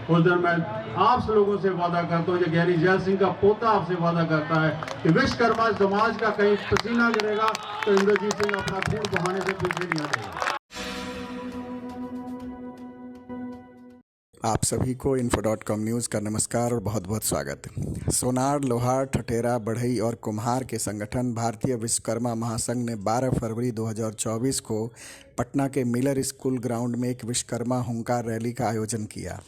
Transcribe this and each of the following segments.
उस दिन मैं आप लोगों से वादा करता हूँ, ज्ञानी जैल सिंह का पोता आपसे वादा करता है कि विश्वकर्मा समाज का कहीं पसीना गिरेगा तो इंद्रजीत सिंह अपना खून बहाने से पीछे नहीं हटेगा। आप सभी को info.com न्यूज़ का नमस्कार और बहुत बहुत स्वागत। सोनार, लोहार, ठठेरा, बढ़ई और कुम्हार के संगठन भारतीय विश्वकर्मा महासंघ ने 12 फरवरी 2024 को पटना के मिलर स्कूल ग्राउंड में एक विश्वकर्मा हुंकार रैली का आयोजन किया।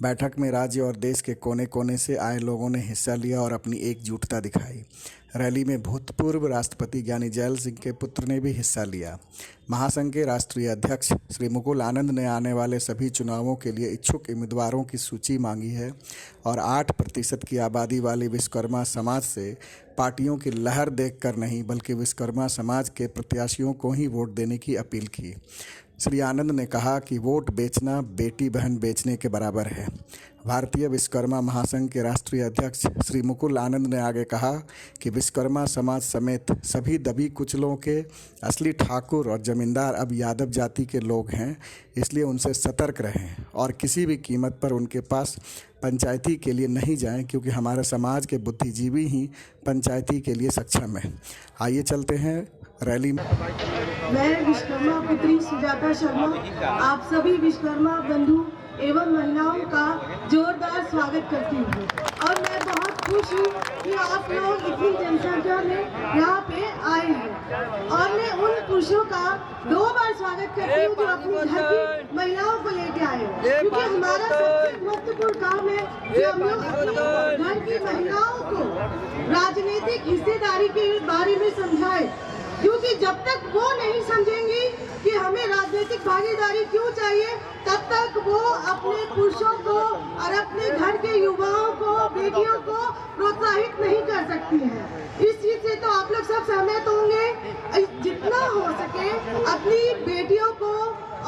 बैठक में राज्य और देश के कोने कोने से आए लोगों ने हिस्सा लिया और अपनी एकजुटता दिखाई। रैली में भूतपूर्व राष्ट्रपति ज्ञानी जैल सिंह के पुत्र ने भी हिस्सा लिया। महासंघ के राष्ट्रीय अध्यक्ष श्री मुकुल आनंद ने आने वाले सभी चुनावों के लिए इच्छुक उम्मीदवारों की सूची मांगी है और 8% की आबादी वाली विश्वकर्मा समाज से पार्टियों की लहर देखकर नहीं बल्कि विश्वकर्मा समाज के प्रत्याशियों को ही वोट देने की अपील की। श्री आनंद ने कहा कि वोट बेचना बेटी बहन बेचने के बराबर है। भारतीय विश्वकर्मा महासंघ के राष्ट्रीय अध्यक्ष श्री मुकुल आनंद ने आगे कहा कि विश्वकर्मा समाज समेत सभी दबी कुचलों के असली ठाकुर और जमींदार अब यादव जाति के लोग हैं, इसलिए उनसे सतर्क रहें और किसी भी कीमत पर उनके पास पंचायती के लिए नहीं जाएं, क्योंकि हमारे समाज के बुद्धिजीवी ही पंचायती के लिए सक्षम है। आइए चलते हैं रैली में। मैं विश्वकर्मा पुत्री सुजाता शर्मा आप सभी विश्वकर्मा बंधु एवं महिलाओं का जोरदार स्वागत करती हूँ और मैं बहुत खुश हूँ कि आप लोग इतनी जनसंख्या में यहाँ पे आए हैं। और मैं उन पुरुषों का 2 बार स्वागत करती हूँ जो अपने घर की महिलाओं को लेके आए हैं, क्योंकि हमारा सबसे महत्वपूर्ण काम है कि हम लोग अपने घर की महिलाओं को राजनीतिक हिस्सेदारी के बारे में समझाएं, क्योंकि जब तक वो नहीं समझेंगी कि हमें राजनीतिक भागीदारी क्यों चाहिए, तब तक वो अपने पुरुषों को और अपने घर के युवाओं को, बेटियों को प्रोत्साहित नहीं कर सकती हैं। इस चीज से तो आप लोग सब सहमत होंगे। जितना हो सके अपनी बेटियों को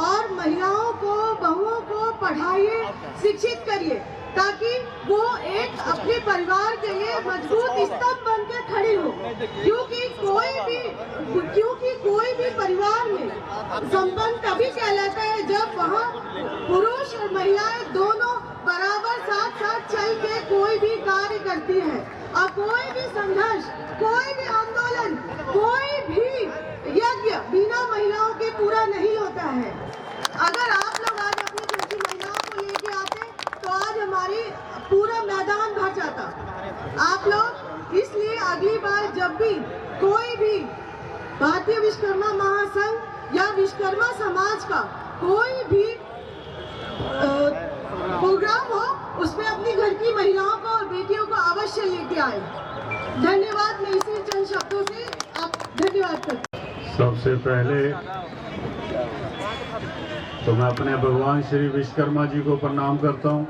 और महिलाओं को, बहुओं को पढ़ाइए, शिक्षित करिए, ताकि वो एक अपने परिवार के लिए मजबूत स्तंभ बनकर खड़ी हो। क्योंकि कोई भी परिवार में संपन्न तभी कहलाता है जब वहाँ पुरुष और महिलाएं दोनों बराबर साथ साथ चल के कोई भी कार्य करती हैं। और कोई भी संघर्ष, कोई भी आंदोलन, कोई भी यज्ञ बिना महिलाओं के पूरा नहीं होता है। अगर आप लोग आज अपनी घर की महिलाओं को लेके आते तो आज हमारी पूरा मैदान भर जाता। आप लोग इसलिए अगली बार जब भी कोई भी भारतीय विश्वकर्मा महासंघ या विश्वकर्मा समाज का कोई भी प्रोग्राम हो, उसमें अपनी घर की महिलाओं को और बेटियों को अवश्य लेके आए। धन्यवाद। मैं इसी चंद शब्दों से आप धन्यवाद करते हैं। सबसे पहले तो मैं अपने भगवान श्री विश्वकर्मा जी को प्रणाम करता हूँ।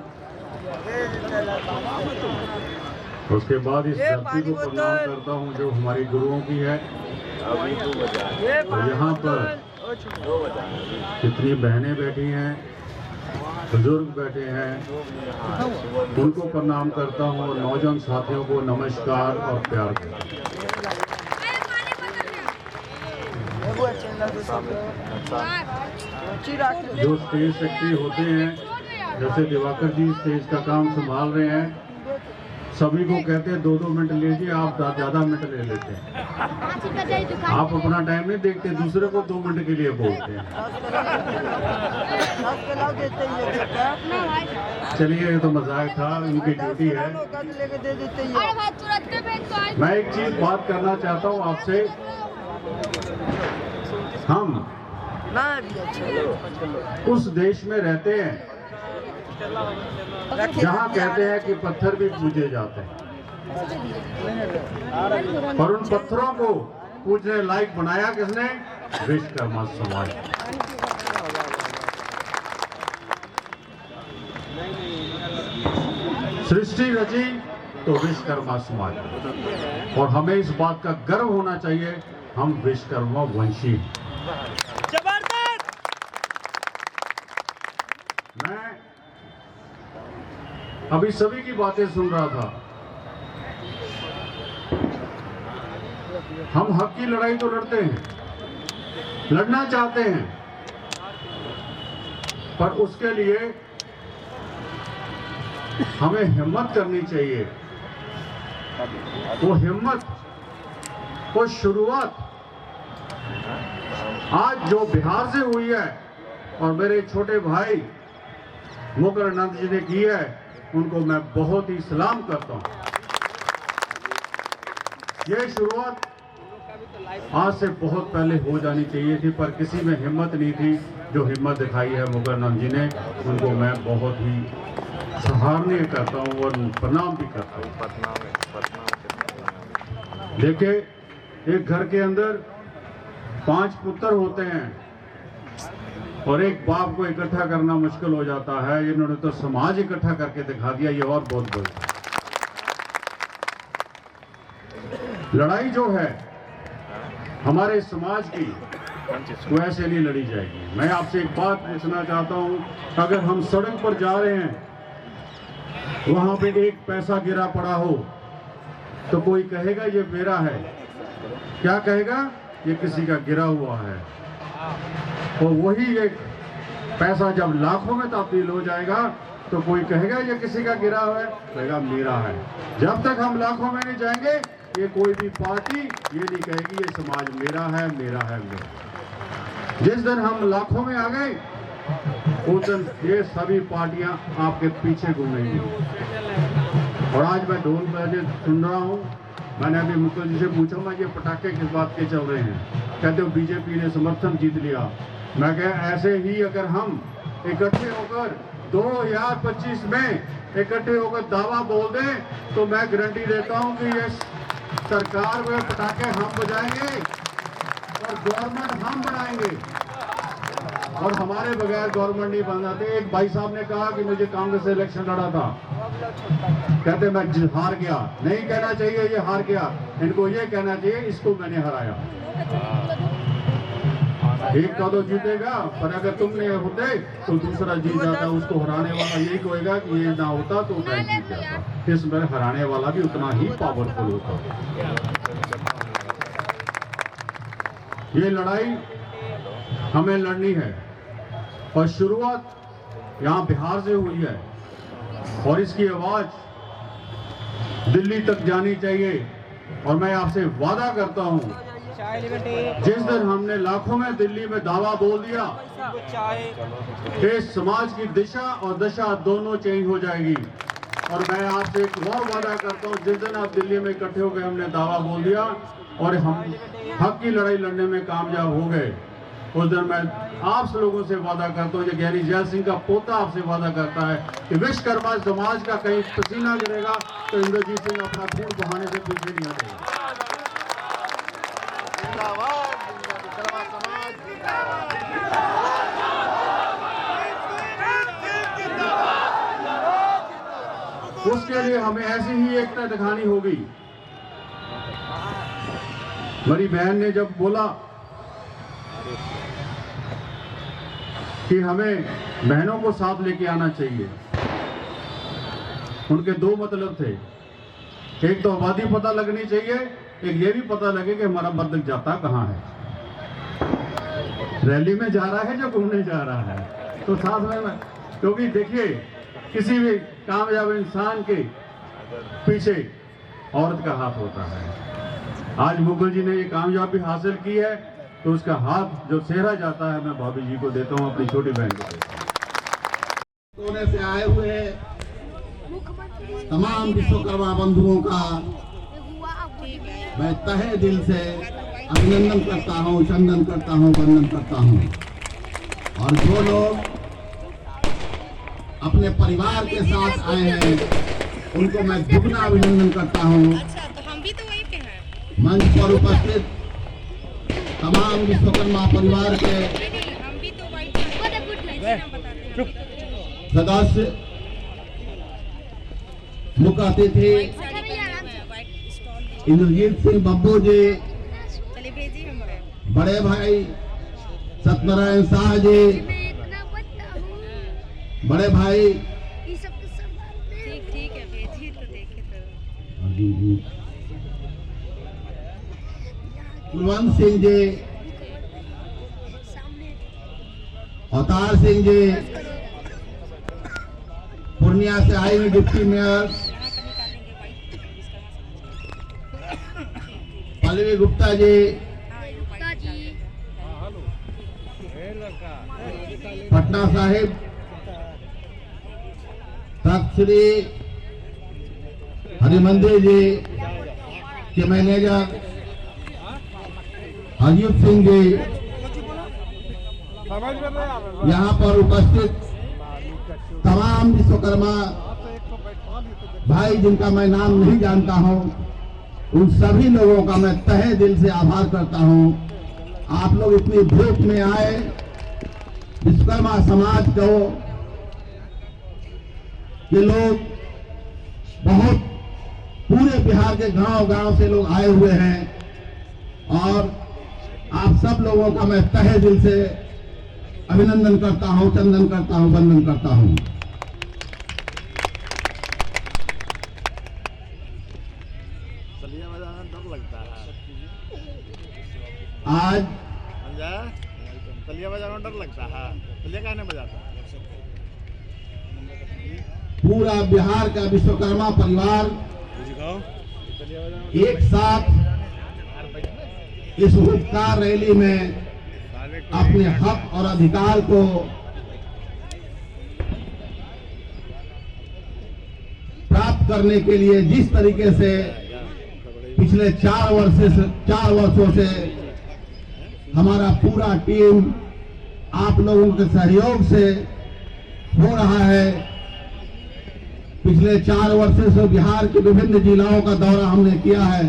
उसके बाद इस धरती को प्रणाम करता हूँ जो हमारी गुरुओं की है। और यहाँ पर कितनी बहनें बैठी हैं, बुजुर्ग बैठे हैं, उनको प्रणाम करता हूँ और नौजवान साथियों को नमस्कार और प्यार करता हूँ। जो स्टेज सेक्रेटरी होते हैं, जैसे दिवाकर जी स्टेज का काम संभाल रहे हैं, सभी को कहते हैं 2-2 मिनट लीजिए, आप ज़्यादा मिनट ले लेते हैं। आप अपना टाइम नहीं देखते, दूसरे को 2 मिनट के लिए बोलते हैं। चलिए, ये तो मजाक था, उनकी ड्यूटी है। मैं एक चीज बात करना चाहता हूँ आपसे। हम उस देश में रहते हैं जहाँ कहते हैं कि पत्थर भी पूजे जाते हैं, और उन पत्थरों को पूजने लायक बनाया किसने? विश्वकर्मा समाज। सृष्टि रची तो विश्वकर्मा समाज, और हमें इस बात का गर्व होना चाहिए, हम विश्वकर्मा वंशी। मैं अभी सभी की बातें सुन रहा था। हम हक की लड़ाई तो लड़ते हैं, लड़ना चाहते हैं, पर उसके लिए हमें हिम्मत करनी चाहिए। वो हिम्मत, वो शुरुआत आज जो बिहार से हुई है और मेरे छोटे भाई मुकरानंद जी ने की है, उनको मैं बहुत ही सलाम करता हूं। ये शुरुआत आज से बहुत पहले हो जानी चाहिए थी, पर किसी में हिम्मत नहीं थी। जो हिम्मत दिखाई है मुकरानंद जी ने, उनको मैं बहुत ही सराहनीय करता हूं और प्रणाम भी करता हूं। देखिए, एक घर के अंदर 5 पुत्र होते हैं और एक बाप को इकट्ठा करना मुश्किल हो जाता है। इन्होंने तो समाज इकट्ठा करके दिखा दिया, ये और बहुत बड़ी लड़ाई जो है हमारे समाज की, वो ऐसे नहीं लड़ी जाएगी। मैं आपसे एक बात पूछना चाहता हूं, अगर हम सड़क पर जा रहे हैं, वहां पे एक पैसा गिरा पड़ा हो, तो कोई कहेगा ये मेरा है? क्या कहेगा? ये किसी का गिरा हुआ है। और वही एक पैसा जब लाखों में तब्दील हो जाएगा, तो कोई कहेगा ये किसी का गिरा हुआ है? कहेगा मेरा है। जब तक हम लाखों में नहीं जाएंगे, ये कोई भी पार्टी ये नहीं कहेगी ये समाज मेरा है, मेरा है, मेरा। जिस दिन हम लाखों में आ गए, उस दिन ये सभी पार्टियां आपके पीछे घूमेंगी। और आज मैं ढोल बजे सुन रहा हूं, मैंने अभी मुकुल जी से पूछा, मैं ये पटाखे किस बात के चल रहे हैं? कहते हो बीजेपी ने समर्थन जीत लिया। मैं कह, ऐसे ही अगर हम इकट्ठे होकर 2025 में इकट्ठे होकर दावा बोल दें, तो मैं गारंटी देता हूं कि ये सरकार में पटाखे हम बजाएंगे और गवर्नमेंट हम बनाएंगे, और हमारे बगैर गवर्नमेंट नहीं बन जाते। एक भाई साहब ने कहा कि मुझे कांग्रेस से इलेक्शन लड़ा था, कहते मैं हार गया। नहीं कहना चाहिए ये हार गया, इनको ये कहना चाहिए इसको मैंने हराया। एक का तो जीतेगा, पर अगर तुमने होते तो दूसरा जीत जाता। उसको हराने वाला यही कहेगा कि ये ना होता तो मैं जीत जाता। इसमें हराने वाला भी उतना ही पावरफुल होता। ये लड़ाई हमें लड़नी है, और शुरुआत यहाँ बिहार से हुई है, और इसकी आवाज दिल्ली तक जानी चाहिए। और मैं आपसे वादा करता हूँ, जिस दिन हमने लाखों में दिल्ली में दावा बोल दिया, इस समाज की दिशा और दशा दोनों चेंज हो जाएगी। और मैं आपसे एक और वादा करता हूँ, जिस दिन आप दिल्ली में इकट्ठे हो गए, हमने दावा बोल दिया और हम हक की लड़ाई लड़ने में कामयाब हो गए, उस दिन मैं आप लोगों से वादा करता हूँ, ज्ञानी जैल सिंह का पोता आपसे वादा करता है कि विश्वकर्मा समाज का कहीं पसीना गिरेगा तो इंद्रजीत सिंह अपना खून बहाने से पीछे नहीं हटेगा। उसके लिए हमें ऐसी ही एकता दिखानी होगी। मेरी बहन ने जब बोला कि हमें बहनों को साथ लेके आना चाहिए, उनके 2 मतलब थे। एक तो आबादी पता लगनी चाहिए, एक ये भी पता लगे कि हमारा मर्द जाता कहाँ है। रैली में जा रहा है जो घूमने जा रहा है, तो साथ में, क्योंकि देखिए किसी भी कामयाब इंसान के पीछे औरत का हाथ होता है। आज मुकुल जी ने ये कामयाबी हासिल की है, तो उसका हाथ जो सेहरा जाता है मैं भाभी जी को देता हूँ, अपनी छोटी बहन को देता हूँ। कोने से आए हुए तमाम विश्वकर्मा बंधुओं का मैं तहे दिल से अभिनंदन करता हूँ, चंदन करता हूँ, वंदन करता हूँ। और जो लोग अपने परिवार के साथ आए हैं, उनको मैं दुगना अभिनंदन करता हूँ। अच्छा, तो हम भी तो वहीं पे हैं। मंच पर उपस्थित तमाम विश्वकर्मा परिवार के हम भी तो वहीं पे सदस्य, मुख्य अतिथि इंद्रजीत सिंह बब्बू जी, चलिए भेजिए हम। बड़े भाई सत्यनारायण शाह जी, बड़े भाई ठीक है, भेजिए तो देखे तो। कुलवंत सिंह जी, अवतार सिंह जी, पूर्णिया से आई हुई डिप्टी मेयर पल्लवी गुप्ता जी, पटना साहिब तख्त श्री हरिमंदिर जी के मैनेजर हरजीत सिंह जी, यहाँ पर उपस्थित तमाम विश्वकर्मा भाई जिनका मैं नाम नहीं जानता हूँ, उन सभी लोगों का मैं तहे दिल से आभार करता हूँ। आप लोग इतनी धूप में आए, विश्वकर्मा समाज को ये लोग बहुत पूरे बिहार के गांव-गांव से लोग आए हुए हैं और आप सब लोगों का मैं तहे दिल से अभिनंदन करता हूं, चंदन करता हूं, वंदन करता हूं। तलिया बजाना डर लगता है। आज तलिया बजाना डर लगता है। तलिया काहे नहीं बजाता? पूरा बिहार का विश्वकर्मा परिवार एक साथ इस हुक्कार रैली में अपने हक और अधिकार को प्राप्त करने के लिए जिस तरीके से पिछले 4 वर्षों से हमारा पूरा टीम आप लोगों के सहयोग से हो रहा है। पिछले 4 वर्षों से बिहार के विभिन्न जिलाओं का दौरा हमने किया है।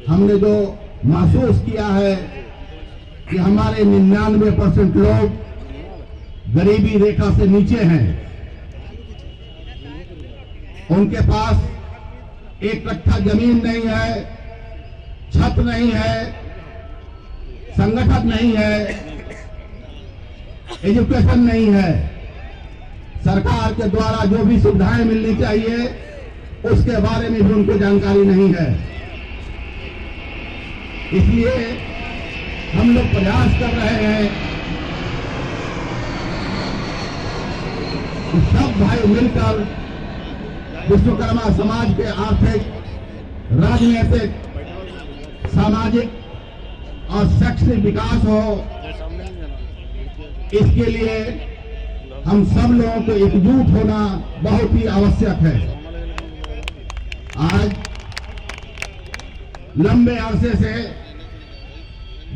हमने जो महसूस किया है कि हमारे 99% लोग गरीबी रेखा से नीचे हैं। उनके पास एक कट्ठा जमीन नहीं है, छत नहीं है, संगठन नहीं है, एजुकेशन नहीं है। सरकार के द्वारा जो भी सुविधाएं मिलनी चाहिए उसके बारे में भी उनको जानकारी नहीं है। इसलिए हम लोग प्रयास कर रहे हैं कि सब भाई मिलकर विश्वकर्मा समाज के आर्थिक, राजनीतिक, सामाजिक और शैक्षणिक विकास हो, इसके लिए हम सब लोगों को एकजुट होना बहुत ही आवश्यक है। आज लंबे अरसे से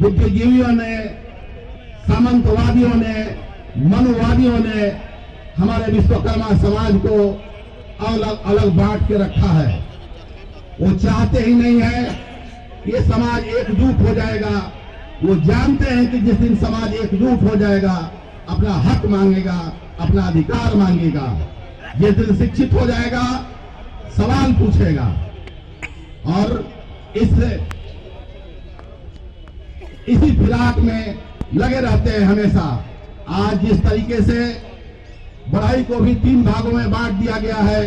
बुद्धिजीवियों ने, सामंतवादियों ने, मनुवादियों ने हमारे विश्वकर्मा समाज को अलग अलग बांट के रखा है। वो चाहते ही नहीं है कि ये समाज एकजुट हो जाएगा। वो जानते हैं कि जिस दिन समाज एकजुट हो जाएगा, अपना हक मांगेगा, अपना अधिकार मांगेगा, जिस दिन शिक्षित हो जाएगा, सवाल पूछेगा। और इसी फिराक में लगे रहते हैं हमेशा। आज जिस तरीके से बढ़ाई को भी 3 भागों में बांट दिया गया है,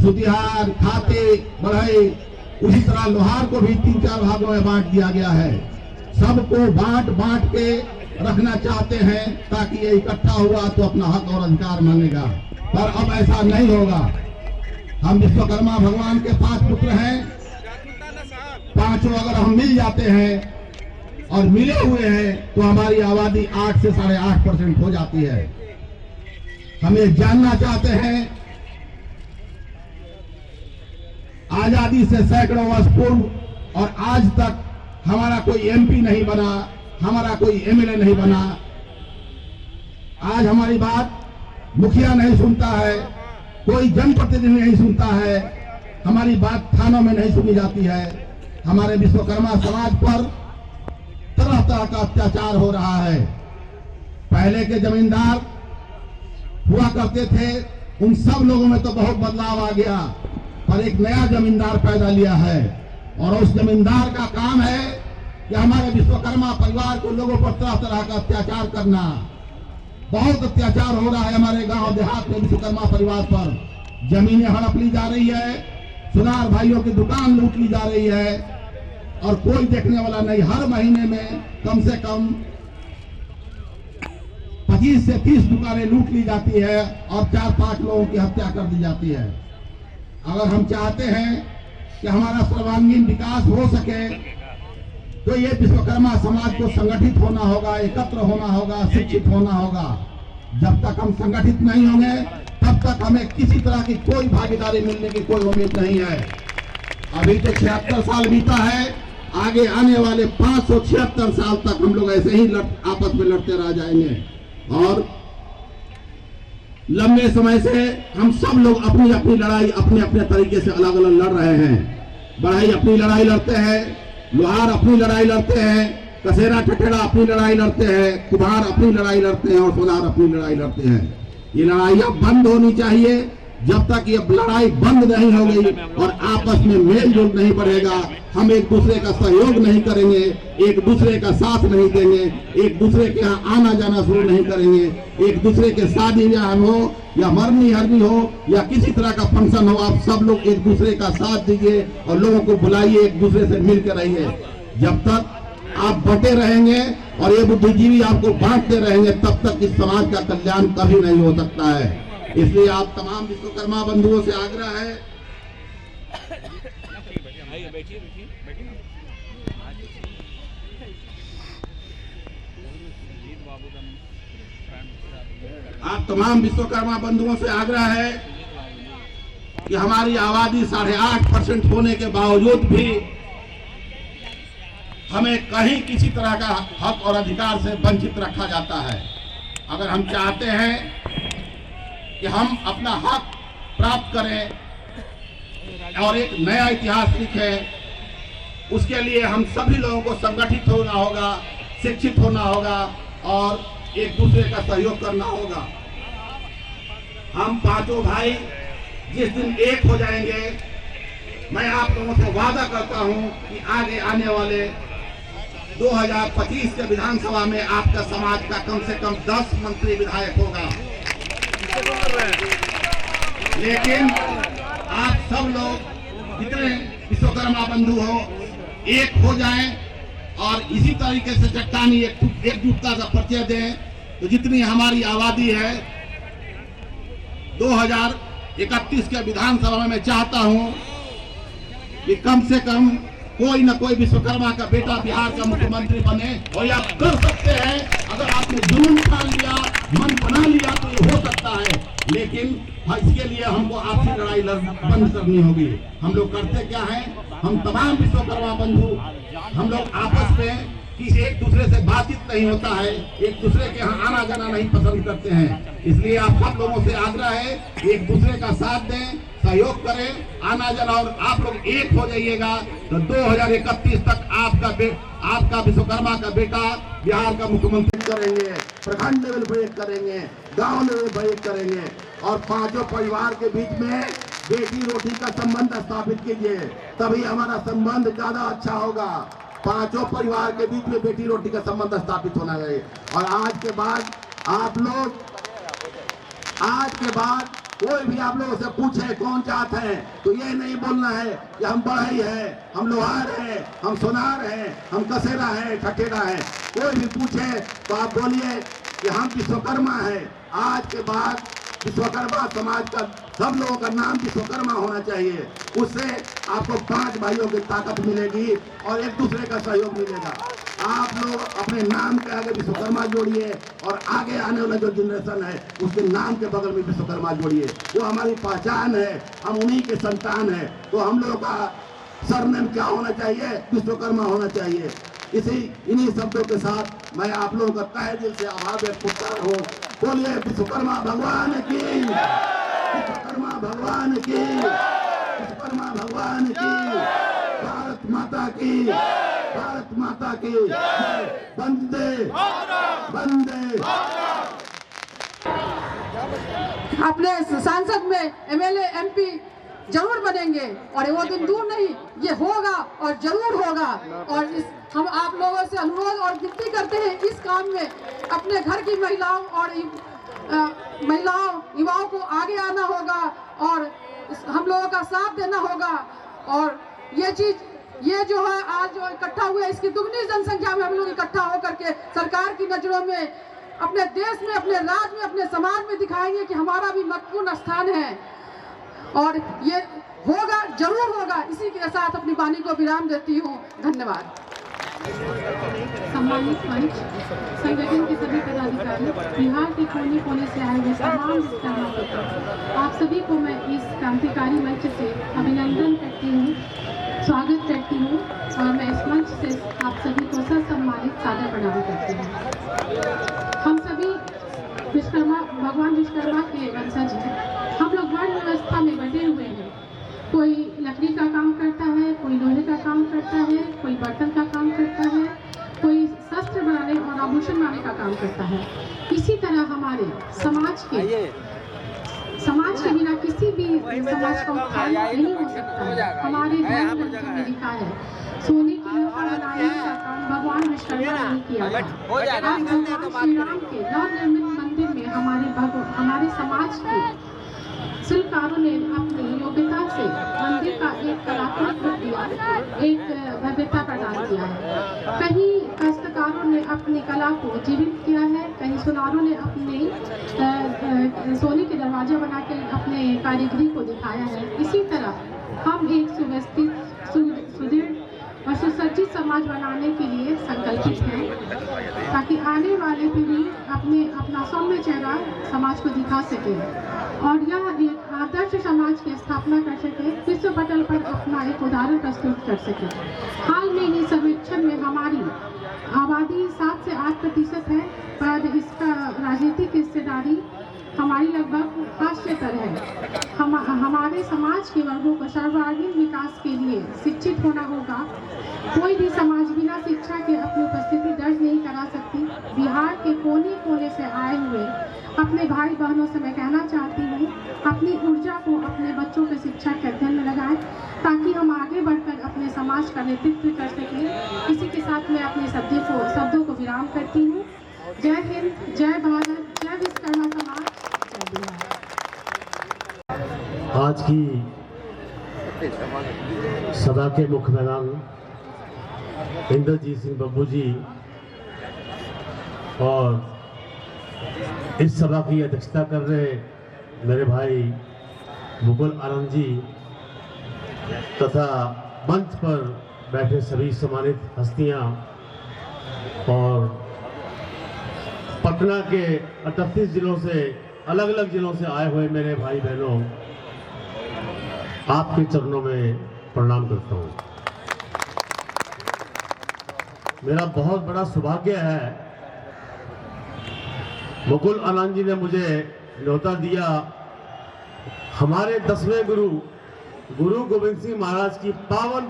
सुतिहार, खाते, बढ़ाई, उसी तरह लोहार को भी 3-4 भागों में बांट दिया गया है। सबको बांट के रखना चाहते हैं ताकि ये इकट्ठा हुआ तो अपना हक और अधिकार मांगेगा, पर अब ऐसा नहीं होगा। हम विश्वकर्मा भगवान के 5 पुत्र हैं। 5 अगर हम मिल जाते हैं और मिले हुए हैं तो हमारी आबादी 8 से 8.5% हो जाती है। हम ये जानना चाहते हैं, आजादी से सैकड़ों वर्ष पूर्व और आज तक हमारा कोई एमपी नहीं बना, हमारा कोई एमएलए नहीं बना। आज हमारी बात मुखिया नहीं सुनता है, कोई जनप्रतिनिधि नहीं सुनता है, हमारी बात थानों में नहीं सुनी जाती है। हमारे विश्वकर्मा समाज पर तरह तरह का अत्याचार हो रहा है। पहले के जमींदार हुआ करते थे, उन सब लोगों में तो बहुत बदलाव आ गया, पर एक नया जमींदार पैदा लिया है और उस जमींदार का काम है कि हमारे विश्वकर्मा परिवार को लोगों पर तरह तरह का अत्याचार करना। बहुत अत्याचार हो रहा है हमारे गांव देहात में विश्वकर्मा परिवार पर। जमीनें हड़प ली जा रही है, सुनार भाइयों की दुकान लूट ली जा रही है और कोई देखने वाला नहीं। हर महीने में कम से कम 25 से 30 दुकानें लूट ली जाती है और 4-5 लोगों की हत्या कर दी जाती है। अगर हम चाहते हैं कि हमारा सर्वांगीण विकास हो सके तो ये विश्वकर्मा समाज को संगठित होना होगा, एकत्र होना होगा, शिक्षित होना होगा। जब तक हम संगठित नहीं होंगे तब तक हमें किसी तरह की कोई भागीदारी मिलने की कोई उम्मीद नहीं है। अभी तो 76 साल बीता है, आगे आने वाले 576 साल तक हम लोग ऐसे ही आपस में लड़ते रह जाएंगे और लंबे समय से हम सब लोग अपनी अपनी लड़ाई अपने अपने तरीके से अलग अलग लड़ रहे हैं। बढ़ई अपनी लड़ाई लड़ते हैं, लोहार अपनी लड़ाई लड़ते हैं, कसेरा ठठेरा अपनी लड़ाई लड़ते हैं, कुम्हार अपनी लड़ाई लड़ते हैं और सोनार अपनी लड़ाई लड़ते हैं। ये लड़ाइयां बंद होनी चाहिए। जब तक ये लड़ाई बंद नहीं हो गई और आपस में मेल जोल नहीं बढ़ेगा, हम एक दूसरे का सहयोग नहीं करेंगे, एक दूसरे का साथ नहीं देंगे, एक दूसरे के यहाँ आना जाना शुरू नहीं करेंगे, एक दूसरे के शादी ब्याह हो या मरनी हरनी हो या किसी तरह का फंक्शन हो, आप सब लोग एक दूसरे का साथ दीजिए और लोगों को बुलाइए, एक दूसरे से मिलकर रहिए। जब तक आप बटे रहेंगे और ये बुद्धिजीवी आपको बांटते रहेंगे तब तक इस समाज का कल्याण कभी नहीं हो सकता है। इसलिए आप तमाम विश्वकर्मा बंधुओं से आग्रह है कि हमारी आबादी 8.5% होने के बावजूद भी हमें कहीं किसी तरह का हक और अधिकार से वंचित रखा जाता है। अगर हम चाहते हैं कि हम अपना हक प्राप्त करें और एक नया इतिहास लिखें, उसके लिए हम सभी लोगों को संगठित होना होगा, शिक्षित होना होगा और एक दूसरे का सहयोग करना होगा। हम पांचों भाई जिस दिन एक हो जाएंगे, मैं आप लोगों से वादा करता हूं कि आगे आने वाले 2025 के विधानसभा में आपका समाज का कम से कम 10 मंत्री विधायक होगा। लेकिन आप सब लोग जितने विश्वकर्मा बंधु हो एक हो जाएं और इसी तरीके से चट्टानी एकजुटता का परिचय दें, तो जितनी हमारी आबादी है 2031 के विधानसभा में मैं चाहता हूं कि कम से कम कोई न कोई विश्वकर्मा का बेटा बिहार का मुख्यमंत्री बने। और आप कर सकते हैं, अगर आपने जुनून ठान लिया, मन बना लिया तो ये हो सकता है। लेकिन इसके लिए हमको आपसी लड़ाई बंद करनी होगी। हम लोग करते क्या है, हम तमाम विश्वकर्मा बंधु हम लोग आपस में किसी एक दूसरे से बातचीत नहीं होता है, एक दूसरे के यहाँ आना जाना नहीं पसंद करते हैं। इसलिए आप सब लोगों से आग्रह है एक दूसरे का साथ दें, सहयोग करें, आना जाना, और आप लोग एक हो जाइएगा तो 2031 तक आपका विश्वकर्मा का बेटा बिहार का मुख्यमंत्री करेंगे, प्रखंड लेवल पर एक करेंगे, गांव लेवल पर एक करेंगे और पांचों परिवार के बीच में बेटी रोटी का संबंध स्थापित कीजिए, तभी हमारा संबंध ज्यादा अच्छा होगा। पांचों परिवार के बीच में बेटी रोटी का संबंध स्थापित होना चाहिए। और आज के बाद कोई भी आप लोगों से पूछे कौन चाहते हैं तो ये नहीं बोलना है कि हम बढ़ई है, हम लोहार है, हम सोनार है, हम कसेरा है, ठठेरा है। कोई भी पूछे तो आप बोलिए कि हम विश्वकर्मा है। आज के बाद विश्वकर्मा समाज का सब लोगों का नाम विश्वकर्मा होना चाहिए। उससे आपको 5 भाइयों की ताकत मिलेगी और एक दूसरे का सहयोग मिलेगा। आप लोग अपने नाम के आगे विश्वकर्मा जोड़िए और आगे आने वाला जो जनरेशन है उसके नाम के बगल में विश्वकर्मा जोड़िए। वो हमारी पहचान है, हम उन्हीं के संतान है। तो हम लोगों का सरनेम क्या होना चाहिए? विश्वकर्मा होना चाहिए। इन्हीं शब्दों के साथ मैं आप लोगों का तहे दिल से आभार व्यक्त करता हूँ। बोलिए विश्वकर्मा भगवान की, विश्वकर्मा भगवान की, विश्वकर्मा भगवान की, भारत माता की, भारत माता की। वंदे वंदे। अपने सांसद में एमएलए एमपी जरूर बनेंगे और वो दिन दूर नहीं, ये होगा और जरूर होगा। और हम आप लोगों से अनुरोध और विनती करते हैं इस काम में अपने घर की महिलाओं और युवाओं को आगे आना होगा और हम लोगों का साथ देना होगा। और ये जो है आज जो इकट्ठा हुए इसकी दुगनी जनसंख्या में हम लोग इकट्ठा होकर के सरकार की नजरों में अपने देश में, अपने राज्य में, अपने समाज में दिखाएंगे कि हमारा भी महत्वपूर्ण स्थान है और ये होगा, जरूर होगा। इसी के साथ अपनी वाणी को विराम देती हूँ। धन्यवाद। सम्मानित मंच, संगठन के सभी पदाधिकारी, बिहार के कोने कोने से आए हुए तमाम विश्वकर्मा पुत्र, आप सभी को मैं इस क्रांतिकारी मंच से अभिनंदन करती हूँ, स्वागत करती हूँ और मैं इस मंच से आप सभी को सम्मानित सादर प्रणाम करती हूँ। हम सभी विश्वकर्मा, भगवान विश्वकर्मा के वंशज हैं। हम लोग वर्ण व्यवस्था में बटे हुए हैं। कोई लकड़ी का काम करता है, कोई लोहे का काम करता है, कोई बर्तन का काम करता है, कोई शस्त्र बनाने और आभूषण बनाने का काम करता है। इसी तरह हमारे समाज के बिना किसी भी समाज का उत्थान नहीं हो सकता है। हमारे धर्म ग्रंथों में लिखा है, सोने की मूर्ति बनाने का काम भगवान विश्वकर्मा ने किया था। आज भगवान श्री राम के नवनिर्मित मंदिर में हमारे समाज के शिल्पकारों ने अपनी योग्यता से मंदिर का एक कलात्मक रूप दिया, एक भव्यता प्रदान किया है। कहीं काश्तकारों ने अपनी कला को जीवित किया है, कहीं सुनारों ने अपने सोने के दरवाजे बनाकर अपने कारीगरी को दिखाया है। इसी तरह हम एक सुव्यवस्थित, सुदृढ़ और सुसज्जित समाज बनाने के लिए संकल्पित हैं, ताकि आने वाले पीढ़ी अपना सौम्य चेहरा समाज को दिखा सके और यह एक आदर्श समाज की स्थापना कर सके, विश्व पटल पर अपना एक उदाहरण प्रस्तुत कर सके। हाल में ही सर्वेक्षण में हमारी आबादी 7 से 8% है, पर इसका राजनीतिक हिस्सेदारी हमारी लगभग हास्यकर है। हमारे समाज के वर्गों को सर्वांगीण विकास के लिए शिक्षित होना होगा। कोई भी समाज बिना शिक्षा के अपनी उपस्थिति दर्ज नहीं करा सकती। बिहार के कोने कोने से आए हुए अपने भाई बहनों से मैं कहना चाहती हूँ, अपनी ऊर्जा को अपने बच्चों के शिक्षा के अध्ययन में लगाएं, ताकि हम आगे बढ़कर अपने समाज का नेतृत्व कर सकें। इसी के साथ मैं अपने शब्दों को विराम करती हूँ। जय हिंद, जय भारत, जय विश्वकर्मा समाज, जय बिहार। आज की सभा के मुख्य मेहमान इंद्रजीत सिंह बब्बू जी और इस सभा की अध्यक्षता कर रहे मेरे भाई मुकुल आनंद जी तथा मंच पर बैठे सभी सम्मानित हस्तियां और पटना के 38 जिलों से, अलग अलग जिलों से आए हुए मेरे भाई बहनों, आपके चरणों में प्रणाम करता हूं। मेरा बहुत बड़ा सौभाग्य है, मुकुल आनंद जी ने मुझे न्योता दिया हमारे 10वें गुरु गोविंद सिंह महाराज की पावन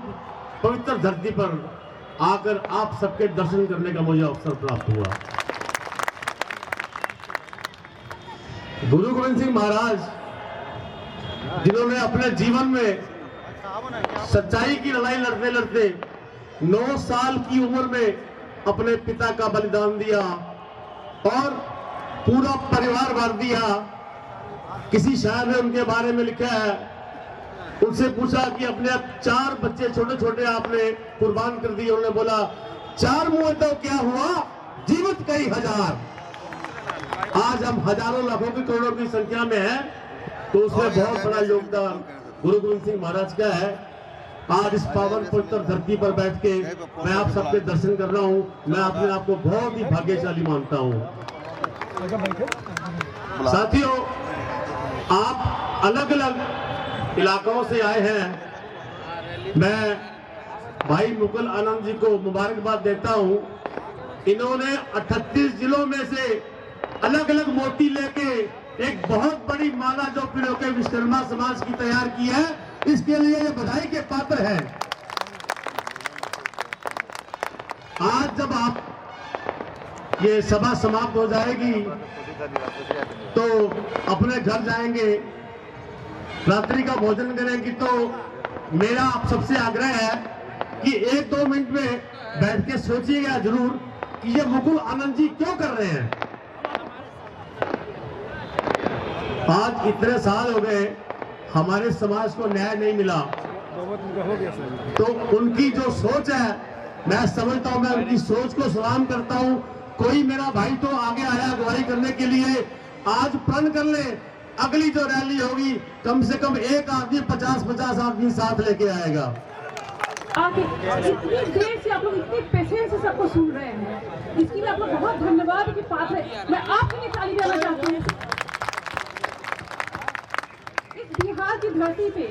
पवित्र धरती पर आकर आप सबके दर्शन करने का मुझे अवसर प्राप्त हुआ। गुरु गोविंद सिंह महाराज, जिन्होंने अपने जीवन में सच्चाई की लड़ाई लड़ते लड़ते 9 साल की उम्र में अपने पिता का बलिदान दिया और पूरा परिवार वार दिया। किसी शायर ने उनके बारे में लिखा है, उनसे पूछा कि अपने 4 बच्चे छोटे छोटे आपने कुर्बान कर दिए। उन्होंने बोला 4 मुंह तो क्या हुआ, जीवित कई हजार। आज हम हजारों लाखों की करोड़ों की संख्या में हैं, तो उसमें बहुत बड़ा योगदान गुरु गोविंद सिंह महाराज का है। आज इस पावन पवित्र धरती पर बैठ के मैं आप सबके दर्शन कर रहा हूं। मैं अपने आप को बहुत ही भाग्यशाली मानता हूं। साथियों, आप अलग अलग इलाकों से आए हैं। मैं भाई मुकुल आनंद जी को मुबारकबाद देता हूं। इन्होंने 38 जिलों में से अलग अलग मोती लेके एक बहुत बड़ी माला जो पीढ़ियों के विश्वकर्मा समाज की तैयार की है, इसके लिए ये बधाई के पात्र हैं। आज जब आप ये सभा समाप्त हो जाएगी तो अपने घर जाएंगे, रात्रि का भोजन करेंगी, तो मेरा आप सबसे आग्रह है कि 1-2 मिनट में बैठ के सोचिएगा जरूर कि ये मुकुल आनंद जी क्यों कर रहे हैं। आज इतने साल हो गए हमारे समाज को न्याय नहीं मिला, तो उनकी जो सोच है, मैं समझता हूं, मैं उनकी सोच को सलाम करता हूं कोई मेरा भाई तो आगे आया अगुवाई करने के लिए। आज प्रण कर ले, अगली जो रैली होगी कम से कम एक आदमी 50-50 आदमी साथ लेके आएगा। आगे इतनी देर से आप लोग इतने पेशेंस से सबको सुन रहे हैं, इसके लिए आप लोग बहुत धन्यवाद की पात्र है। मैं आपके लिए ताली देना चाहती हूँ। इस बिहार की धरती पे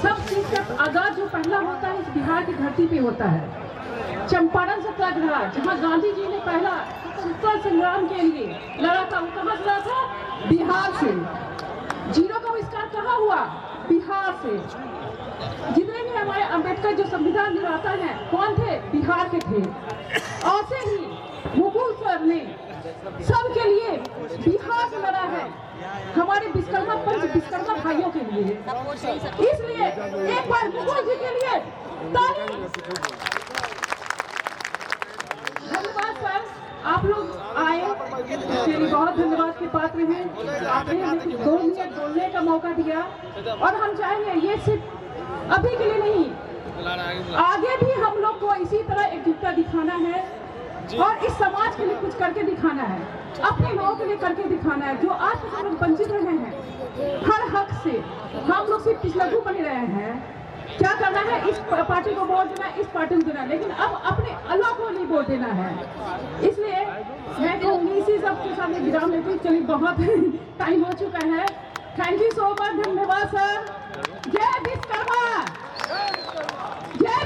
सब चीज का आगाज जो पहला होता है इस बिहार की धरती पे होता है। चंपारण सत्याग्रह, जहाँ गांधी जी ने पहला स्वतंत्रता संग्राम के लिए लड़ा था, वो कहाँ से लड़ा था? बिहार से। जीरो का आविष्कार कहाँ हुआ? बिहार से। जितने भी हमारे अंबेडकर जो संविधान निर्माता हैं कौन थे? बिहार के थे। ऐसे ही मुकुल सर ने सबके लिए बिहार से लड़ा है, हमारे विश्वकर्मा पंच विश्वकर्मा भाइयों के लिए। इसलिए एक बार मुकुल जी के लिए ताली। धन्यवाद सर, आप लोग आए, तेरी बहुत धन्यवाद के पात्र हैं। आपने हमें 2 मिनट बोलने का मौका दिया और हम चाहेंगे ये सिर्फ अभी के लिए नहीं, आगे भी हम लोग को इसी तरह एकजुटता दिखाना है और इस समाज के लिए कुछ करके दिखाना है, अपने लोगों के लिए करके दिखाना है। जो आज हम लोग वंचित रहे हैं हर हक से, हम लोग सिर्फ पिछलग्गू बने रहे हैं। क्या करना है? इस पार्टी को वोट देना, इस पार्टी को देना, लेकिन अब अपने अलग को नहीं वोट देना है। इसलिए मैं कहूँगी इसी सबके सामने विराम लेती हूँ। चलिए, बहुत टाइम हो चुका है। Thank you so much. धन्यवाद सर। जय विश्वकर्मा, जय